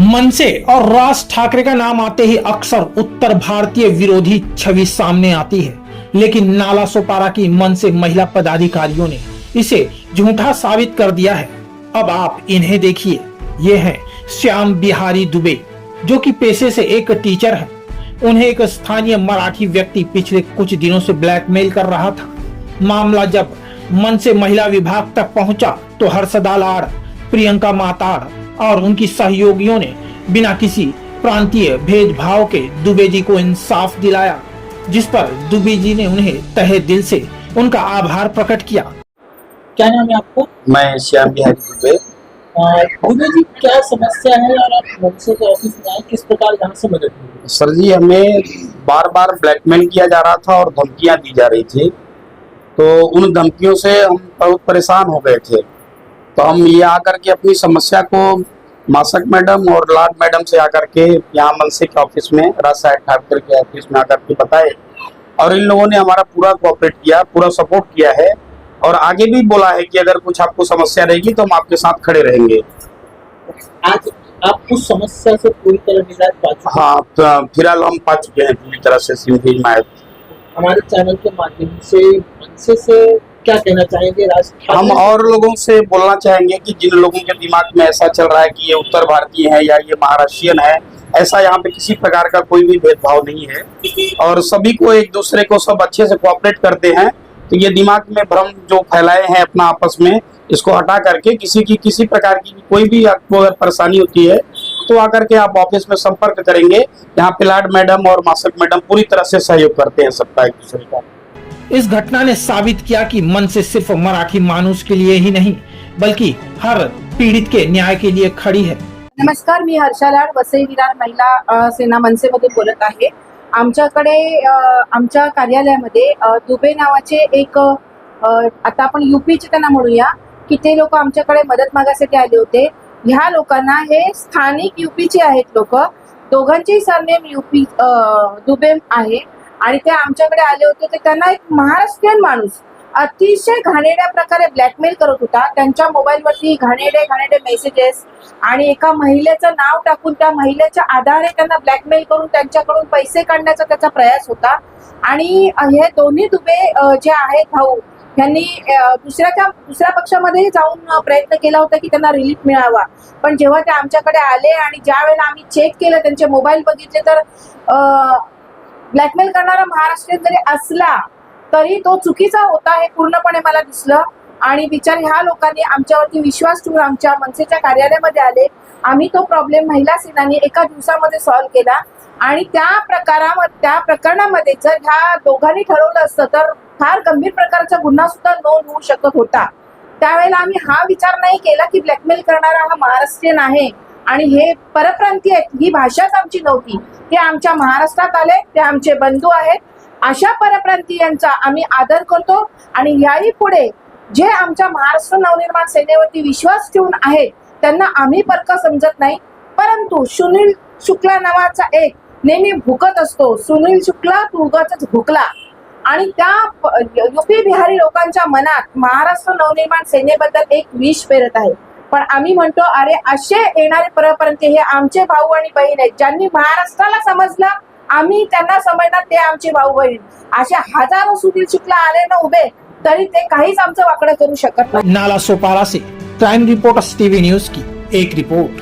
मनसे और राज ठाकरे का नाम आते ही अक्सर उत्तर भारतीय विरोधी छवि सामने आती है, लेकिन नाला सोपारा की मनसे महिला पदाधिकारियों ने इसे झूठा साबित कर दिया है। अब आप इन्हें देखिए। ये हैं श्याम बिहारी दुबे, जो कि पेशे से एक टीचर है। उन्हें एक स्थानीय मराठी व्यक्ति पिछले कुछ दिनों से ब्लैकमेल कर रहा था। मामला जब मनसे महिला विभाग तक पहुंचा तो हर्षदा लाड़, प्रियंका माताड़ और उनकी सहयोगियों ने बिना किसी प्रांतीय भेदभाव के दुबे जी को इंसाफ दिलाया, जिस पर दुबे जी ने उन्हें तहे दिल से उनका आभार प्रकट किया। क्या नाम है आपका? मैं श्याम बिहारी दुबे। दुबे जी, क्या समस्या है और आप मनसे के ऑफिस में आए, किस प्रकार यहाँ से मदद मिली? सर जी, हमें बार बार ब्लैकमेल किया जा रहा था और धमकियां दी जा रही थी, तो उन धमकियों से हम बहुत परेशान हो गए थे। तो हम ये आकर के अपनी समस्या को मासक मैडम और लाड मैडम से आकर के यहाँ मनसे के ऑफिस में, राज ठाकरे के ऑफिस में आकर के बताए, और इन लोगों ने हमारा पूरा कोऑपरेट किया, पूरा सपोर्ट किया है और आगे भी बोला है कि अगर कुछ आपको समस्या रहेगी तो हम आपके साथ खड़े रहेंगे। आज आप उस समस्या से पूरी तरह निजात पा चुके हैं? हाँ, तो फिलहाल हम पा चुके हैं पूरी तरह से सिंधी हिमायत। हमारे चैनल के माध्यम से मनसे से क्या कहना चाहेंगे? राज हम और लोगों से बोलना चाहेंगे कि जिन लोगों के दिमाग में ऐसा चल रहा है कि ये उत्तर भारतीय है या ये महाराष्ट्रियन है, ऐसा यहाँ पे किसी प्रकार का कोई भी भेदभाव नहीं है और सभी को एक दूसरे को सब अच्छे से कोऑपरेट करते हैं। तो ये दिमाग में भ्रम जो फैलाए हैं अपना आपस में, इसको हटा करके किसी प्रकार की कोई भी आपको अगर परेशानी होती है तो आकर के आप ऑफिस में संपर्क करेंगे। यहाँ पे लाड मैडम और मासक मैडम पूरी तरह से सहयोग करते हैं सबका एक दूसरे का। इस घटना ने साबित किया कि मनसे सिर्फ मराठी माणूस के लिए ही नहीं, बल्कि हर पीड़ित के न्याय के लिए खड़ी है। नमस्कार, मी हर्षा लाड, वसई विरार महिला सेना मनसेमधून बोलत आहे। आमच्याकडे आमच्या कार्यालयामध्ये दुबे नावाचे एक आता आपण यूपीचे त्यांना म्हणूया की ते लोक आमच्याकडे मदत मागायसाठी आले होते। ह्या लोकांना हे स्थानिक यूपीचे आहेत लोक, दोघांचेही सरनेम यूपी दुबे आहे आणि ते आमच्याकडे आले होते। ते त्यांना एक महाराष्ट्रीयन माणूस अतिशय घाणेरड्या प्रकारे ब्लॅकमेल करत होता। त्यांच्या मोबाईलवरती घाणेरडे मेसेजेस आणि एका महिलेचं नाव टाकून त्या महिलेच्या आधारे त्यांना ब्लॅकमेल करून त्यांच्याकडून पैसे काढण्याचा त्याचा प्रयास होता। आणि हे दोन्ही दुबे जे आहेत भाऊ, यांनी दुसऱ्या पक्षामध्ये जाऊन प्रयत्न केला होता की त्यांना रिलीफ मिळावा, पण जेव्हा ते आमच्याकडे आले आणि ज्या वेळेला आम्ही चेक केलं, त्यांचे मोबाईल बघितले, तर ब्लॅकमेल करणारा महाराष्ट्रीयन जरी असला तरी तो चुकीचा होता हे पूर्णपणे मला दिसलं। आणि बिचार ह्या लोकांनी आमच्यावरती विश्वास ठेवून आमच्या मनसेच्या कार्यालयामध्ये आले। आम्ही तो प्रॉब्लेम महिला सेनानी एका दिवसामध्ये सॉल्व्ह केला आणि त्या प्रकरणामध्ये जर ह्या दोघांनी ठरवलं असतं तर फार गंभीर प्रकारचा गुन्हा सुद्धा नोंद होऊ शकत होता। त्यावेळेला आम्ही हा विचार नाही केला की ब्लॅकमेल करणारा हा महाराष्ट्रीयन आहे आणि हे परप्रांतीय आहेत, ही भाषाच आमची नव्हती। ते आमच्या महाराष्ट्रात आले, ते आमचे बंधू आहेत। अशा परप्रांतीयांचा आम्ही आदर करतो आणि याही पुढे जे आमच्या महाराष्ट्र नवनिर्माण सेनेवरती विश्वास ठेवून आहेत त्यांना आम्ही परक समजत नाही। परंतु सुनील शुक्ला नावाचा एक नेहमी भुकत असतो, सुनील शुक्ला तू उगाचच भुकला, आणि त्या यूपी बिहारी लोकांच्या मनात महाराष्ट्र नवनिर्माण सेनेबद्दल एक विष पेरत आहे। पण आम्ही म्हणतो, अरे असे येणारे परप्रांतीय हे आमचे भाऊ आणि बहीण आहेत, ज्यांनी महाराष्ट्राला समजलं आम्ही त्यांना समजणार, ते आमचे भाऊ बहीण। अशा हजारो सुनील शुक्ला आले ना उभे तरी ते काहीच आमचं वाकडं करू शकत नाही। नाला सोपारा से क्राइम रिपोर्टर्स टीवी न्यूज की एक रिपोर्ट।